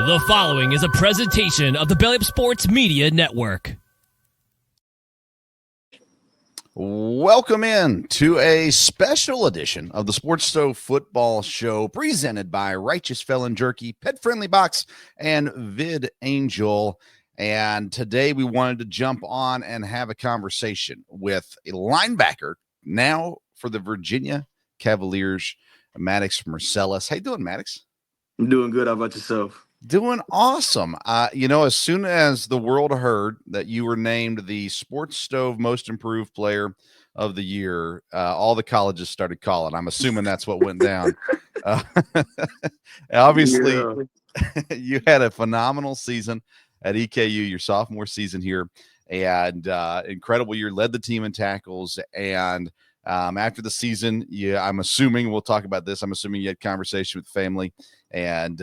The following is a presentation of the Belly Up Sports Media Network. Welcome in to a special edition of the Sports Stove Football Show presented by Righteous Felon Jerky, Pet Friendly Box, and Vid Angel. And today we wanted to jump on and have a conversation with a linebacker now for the Virginia Cavaliers, Maddox Marcellus. How you doing, Maddox? I'm doing good. How about yourself? Doing awesome. As soon as the world heard that you were named the Sports Stove Most Improved Player of the Year, all the colleges started calling. I'm assuming that's what went down. Obviously, you had a phenomenal season at EKU, your sophomore season here, and incredible year. Led the team in tackles, and after the season, I'm assuming we'll talk about this. I'm assuming you had conversation with family, and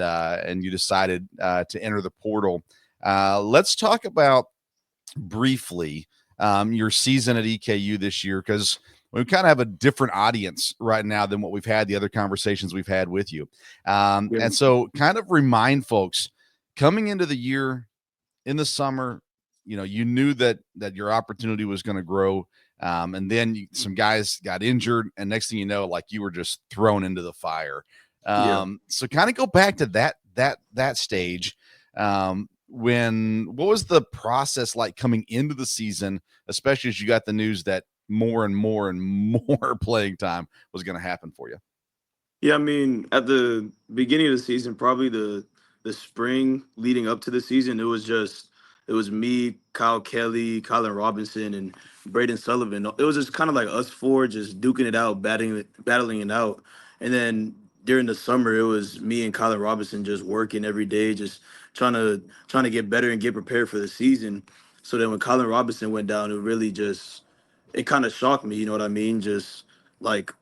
you decided to enter the portal. Let's talk about briefly your season at EKU this year, because we kind of have a different audience right now than what we've had the other conversations we've had with you. And so kind of remind folks coming into the year in the summer, you knew that your opportunity was going to grow. And then some guys got injured, and next thing you know, like you were just thrown into the fire. So kind of go back to that stage. What was the process like coming into the season, especially as you got the news that more and more and more playing time was going to happen for you? Yeah, I mean, at the beginning of the season, probably the spring leading up to the season, it was me, Kyle Kelly, Colin Robinson, and Braden Sullivan. It was just kind of like us four just duking it out, battling it out. And then during the summer, it was me and Colin Robinson just working every day, just trying to get better and get prepared for the season. So then when Colin Robinson went down, it kind of shocked me, you know what I mean? Just like,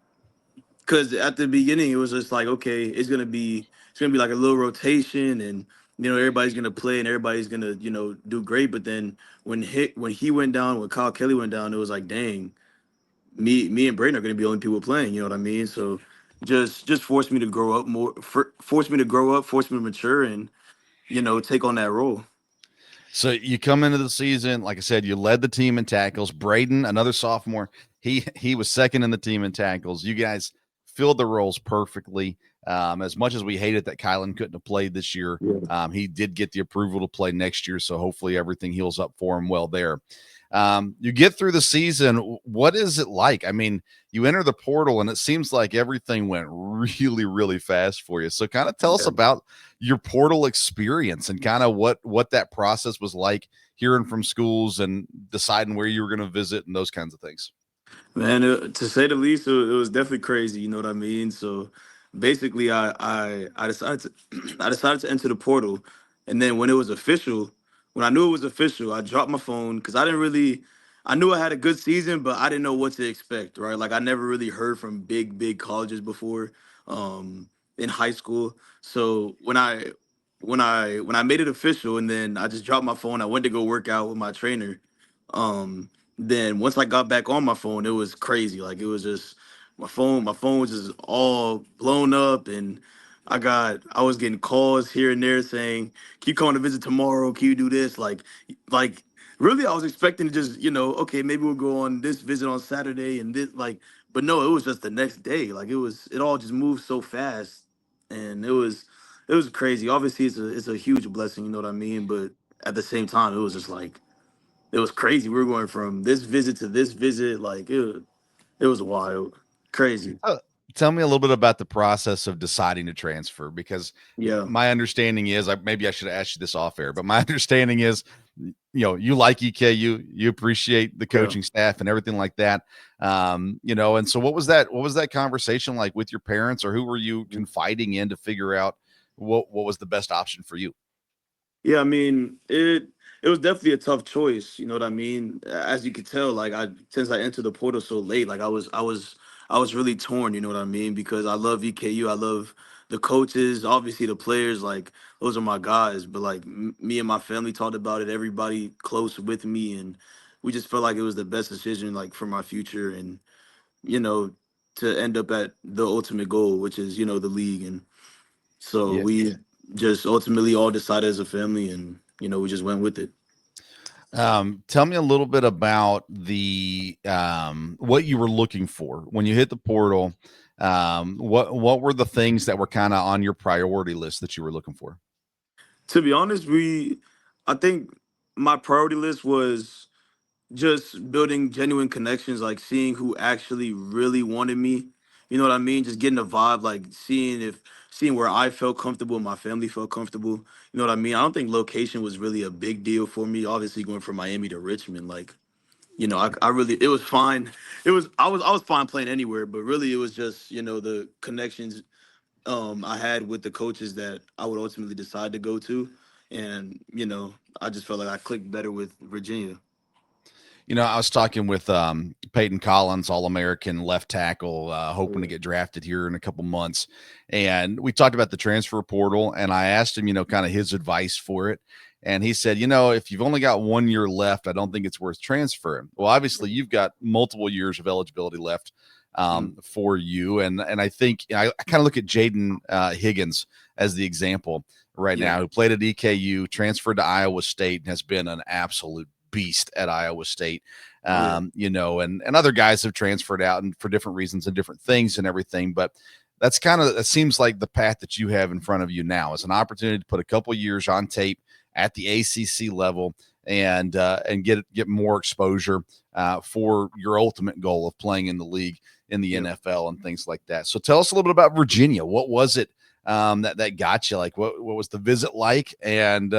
because at the beginning it was just like, okay, it's gonna be like a little rotation, and everybody's gonna play and everybody's gonna do great. But then when he went down, when Kyle Kelly went down, it was like, dang, me and Braden are gonna be the only people playing. You know what I mean? So just forced me to grow up more, forced me to mature, and take on that role. So you come into the season, like I said, you led the team in tackles. Braden, another sophomore, he was second in the team in tackles. You guys filled the roles perfectly. As much as we hated that Kylan couldn't have played this year, he did get the approval to play next year, so hopefully everything heals up for him well there. You get through the season. What is it like? I mean, you enter the portal, and it seems like everything went really, really fast for you. So kind of tell us about your portal experience and kind of what that process was like, hearing from schools and deciding where you were going to visit and those kinds of things. Man, to say the least, it was definitely crazy. You know what I mean? So basically, I decided to I decided to enter the portal, and then when I knew it was official, I dropped my phone because I knew I had a good season, but I didn't know what to expect. Right? Like I never really heard from big colleges before, in high school. So when I made it official, and then I just dropped my phone, I went to go work out with my trainer. Then once I got back on my phone, it was crazy. Like it was just my phone was just all blown up, and I was getting calls here and there saying, "Can you come on a visit tomorrow? Can you do this?" Like really, I was expecting to just okay, maybe we'll go on this visit on Saturday and this but no, it was just the next day. Like it all just moved so fast, and it was crazy. Obviously, it's a huge blessing, you know what I mean? But at the same time, it was just like it was crazy. We were going from this visit to this visit. Like it was wild, crazy. Tell me a little bit about the process of deciding to transfer, because Yeah, my understanding is, maybe I should have asked you this off air, but my understanding is, you like EKU, you appreciate the coaching staff and everything like that. And so what was that conversation like with your parents, or who were you confiding in to figure out what was the best option for you? yeah. I mean, it was definitely a tough choice. You know what I mean? As you could tell, like since I entered the portal so late, like I was really torn. You know what I mean? Because I love EKU, I love the coaches, obviously the players. Like those are my guys. But like me and my family talked about it. Everybody close with me, and we just felt like it was the best decision, like for my future, and you know, to end up at the ultimate goal, which is the league. And so Yeah. just ultimately all decided as a family, and we just went with it. Tell me a little bit about the what you were looking for when you hit the portal. What were the things that were kind of on your priority list that you were looking for? To be honest, I think my priority list was just building genuine connections, like seeing who actually really wanted me. You know what I mean? Just getting a vibe, like seeing where I felt comfortable and my family felt comfortable. You know what I mean? I don't think location was really a big deal for me. Obviously, going from Miami to Richmond, like I really it was fine. I was fine playing anywhere, but really it was just the connections I had with the coaches that I would ultimately decide to go to, and I just felt like I clicked better with Virginia. I was talking with Peyton Collins, All-American left tackle, hoping to get drafted here in a couple months. And we talked about the transfer portal, and I asked him, kind of his advice for it. And he said, if you've only got 1 year left, I don't think it's worth transferring. Well, obviously, you've got multiple years of eligibility left for you. And I think I kind of look at Jaden Higgins as the example right Yeah. now, who played at EKU, transferred to Iowa State, and has been an absolute beast at Iowa State. Yeah. And other guys have transferred out and for different reasons and different things and everything. But that seems like the path that you have in front of you now is an opportunity to put a couple years on tape at the ACC level and get more exposure for your ultimate goal of playing in the league in the Yeah. NFL and things like that. So tell us a little bit about Virginia. What was it that got you? Like, what was the visit like, and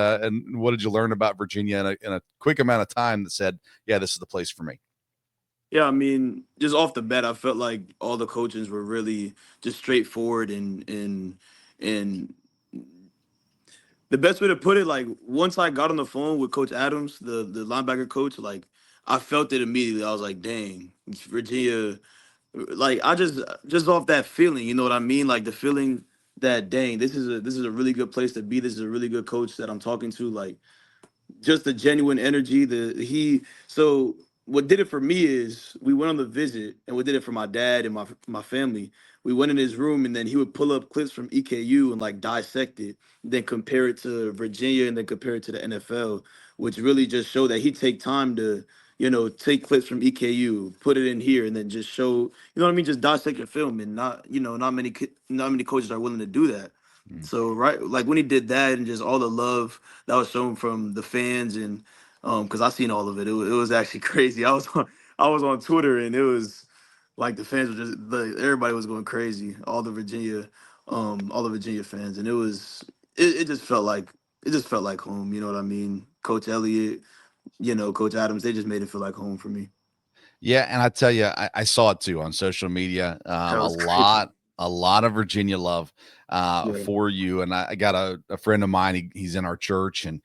what did you learn about Virginia in a quick amount of time that said, yeah, this is the place for me? Yeah, I mean, just off the bat, I felt like all the coaches were really just straightforward, and the best way to put it, like once I got on the phone with Coach Adams, the linebacker coach, like I felt it immediately. I was like, dang, Virginia, like I just off that feeling, you know what I mean? Like the feeling that dang, this is a really good place to be. This is a really good coach that I'm talking to. Like just the genuine energy. So what did it for me is we went on the visit, and what did it for my dad and my family. We went in his room, and then he would pull up clips from EKU and like dissect it, then compare it to Virginia, and then compare it to the NFL, which really just showed that he take time to take clips from EKU, put it in here, and then just show what I mean, just dissect the film, and not many coaches are willing to do that. Mm. So right, like when he did that, and just all the love that was shown from the fans, and because I seen all of it, it was actually crazy. I was on Twitter, and it was like the fans were just like everybody was going crazy, all the Virginia fans, and it just felt like home. You know what I mean? Coach Elliott, Coach Adams, they just made it feel like home for me. Yeah, and I tell you, I saw it too on social media. That A was crazy. lot of Virginia love Yeah, for you. And I got a friend of mine. He's in our church, and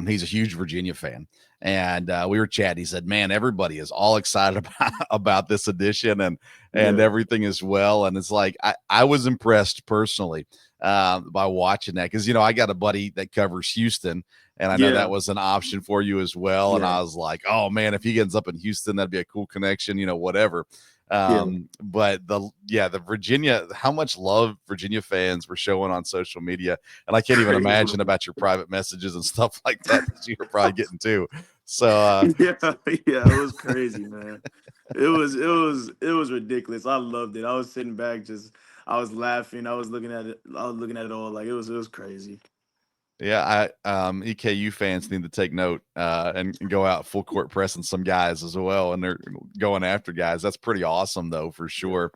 he's a huge Virginia fan. And we were chatting. He said, "Man, everybody is all excited about this edition and yeah, everything as well." And it's like I was impressed personally by watching that because I got a buddy that covers Houston, and I know that yeah, was an option for you as well. And yeah, I was like, oh man, if he ends up in Houston, that'd be a cool connection, whatever. yeah. But the Virginia, how much love Virginia fans were showing on social media. And I can't even Crazy. imagine about your private messages and stuff like that you were probably getting too. So Yeah, yeah, it was crazy, man. It was ridiculous. I loved it. I was sitting back, I was laughing. I was looking at it. I was looking at it all like it was crazy. yeah, EKU fans need to take note and go out full court pressing some guys as well, and they're going after guys. That's pretty awesome, though, for Yeah. sure.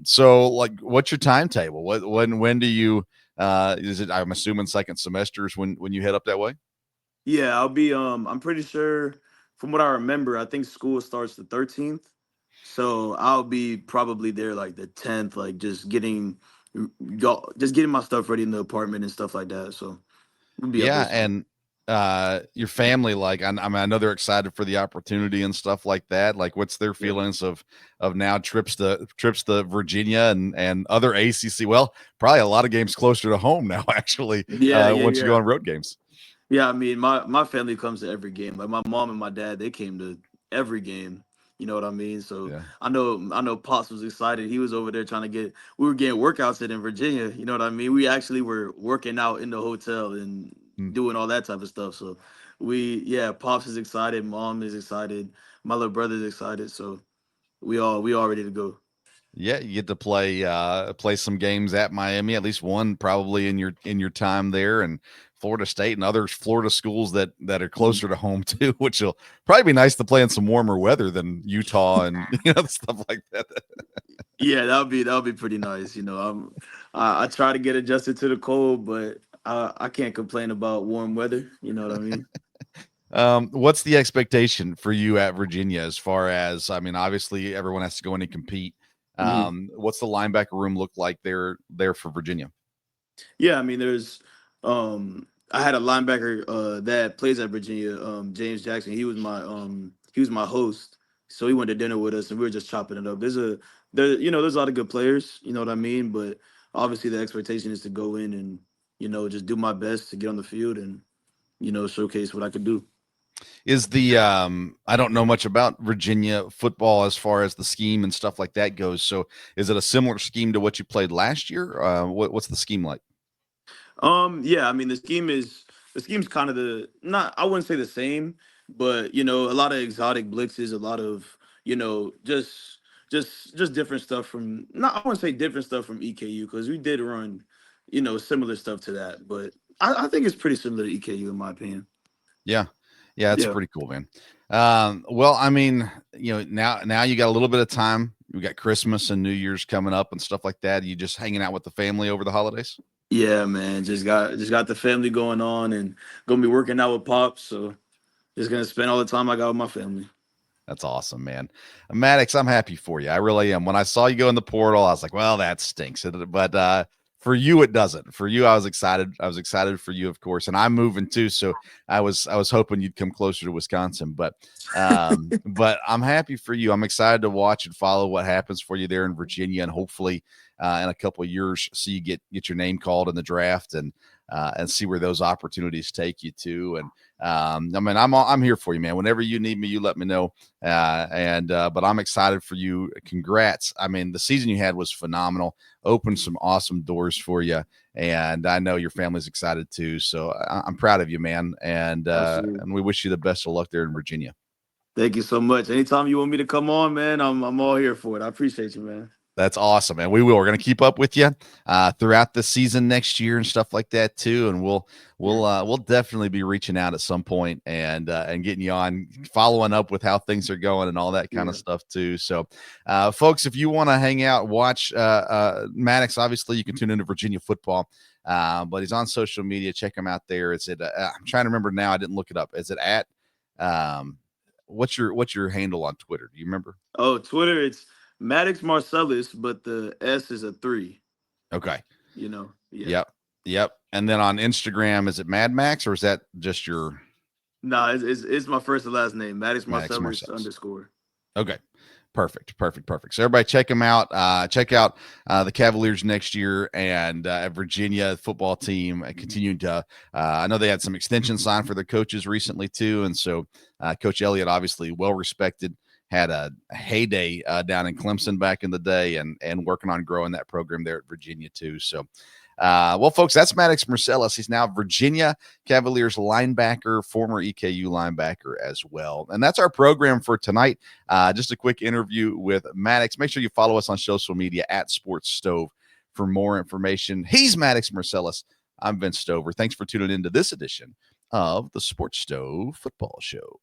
So like, what's your timetable? When do you? Is it? I'm assuming second semesters when you head up that way. Yeah, I'll be. I'm pretty sure, from what I remember, I think school starts the 13th, so I'll be probably there like the 10th, like just getting my stuff ready in the apartment and stuff like that. So we'll be up there Yeah, soon. and your family, like I mean, I know they're excited for the opportunity and stuff like that. Like, what's their Yeah, feelings of now trips to Virginia and other ACC? Well, probably a lot of games closer to home now, actually. yeah, yeah, Once you go yeah. on road games. Yeah, I mean, my family comes to every game. Like my mom and my dad, they came to every game. You know what I mean? So Yeah. I know Pops was excited. He was over there trying to we were getting workouts in Virginia. You know what I mean? We actually were working out in the hotel and Hmm. doing all that type of stuff. So yeah, Pops is excited, Mom is excited, my little brother's excited. So we all ready to go. Yeah, you get to play some games at Miami, at least one probably in your time there, and Florida State and other Florida schools that are Mhm. closer to home too, which will probably be nice to play in some warmer weather than Utah and stuff like that. Yeah, that would be pretty nice. I try to get adjusted to the cold, but I can't complain about warm weather. You know what I mean? What's the expectation for you at Virginia as far as, I mean, obviously everyone has to go in and compete. Mhm. What's the linebacker room look like there for Virginia? Yeah, I mean, I had a linebacker that plays at Virginia, James Jackson. He was my host, so he went to dinner with us, and we were just chopping it up. There's a lot of good players. You know what I mean? But obviously, the expectation is to go in and just do my best to get on the field and showcase what I could do. Is the I don't know much about Virginia football as far as the scheme and stuff like that goes. So is it a similar scheme to what you played last year? What's the scheme like? Yeah, I mean the scheme's kind of the not I wouldn't say the same, but a lot of exotic blitzes, a lot of just different stuff from not I wouldn't say different stuff from EKU because we did run similar stuff to that, but I think it's pretty similar to EKU in my opinion. Yeah. Yeah, that's Yeah, pretty cool, man. Well, I mean, now you got a little bit of time. We got Christmas and New Year's coming up and stuff like that. You just hanging out with the family over the holidays? yeah, man, just got the family going on and gonna be working out with pops, so just gonna spend all the time I got with my family. That's awesome, man. Maddox, I'm happy for you. I really am. When I saw you go in the portal, I was like, well, that stinks. But for you, it doesn't. For you, I was excited. I was excited for you, of course. And I'm moving too. So I was hoping you'd come closer to Wisconsin. But I'm happy for you. I'm excited to watch and follow what happens for you there in Virginia. And hopefully in a couple of years, see you get your name called in the draft and see where those opportunities take you to. And I mean, I'm here for you, man. Whenever you need me, you let me know. But I'm excited for you. Congrats. I mean, the season you had was phenomenal, opened some awesome doors for you. And I know your family's excited too. So I'm proud of you, man. Absolutely. And we wish you the best of luck there in Virginia. Thank you so much. Anytime you want me to come on, man, I'm all here for it. I appreciate you, man. That's awesome, man. We will. We're going to keep up with you throughout the season next year and stuff like that too. And we'll definitely be reaching out at some point and getting you on, following up with how things are going and all that kind Yeah. of stuff too. So, folks, if you want to hang out, watch Maddox. Obviously, you can tune into Virginia football, but he's on social media. Check him out there. It's at. I'm trying to remember now. I didn't look it up. Is it at? Um, what's your handle on Twitter? Do you remember? Oh, Twitter, it's Maddox Marcellus, but the S is a 3. Okay. Yeah. Yep. Yep. And then on Instagram, is it Mad Max or is that just your Nah, it's my first and last name, Maddox Maddox Marcellus Marcellus? underscore. Okay. Perfect. Perfect. Perfect. So everybody check them out. Check out the Cavaliers next year and Virginia football team continuing to, I know they had some extension signed for their coaches recently too. And so Coach Elliott, obviously well respected, had a heyday down in Clemson back in the day and working on growing that program there at Virginia too. So, well, folks, that's Maddox Marcellus. He's now Virginia Cavaliers linebacker, former EKU linebacker as well. And that's our program for tonight. Just a quick interview with Maddox. Make sure you follow us on social media at Sports Stove for more information. He's Maddox Marcellus. I'm Vince Stover. Thanks for tuning into this edition of the Sports Stove Football Show.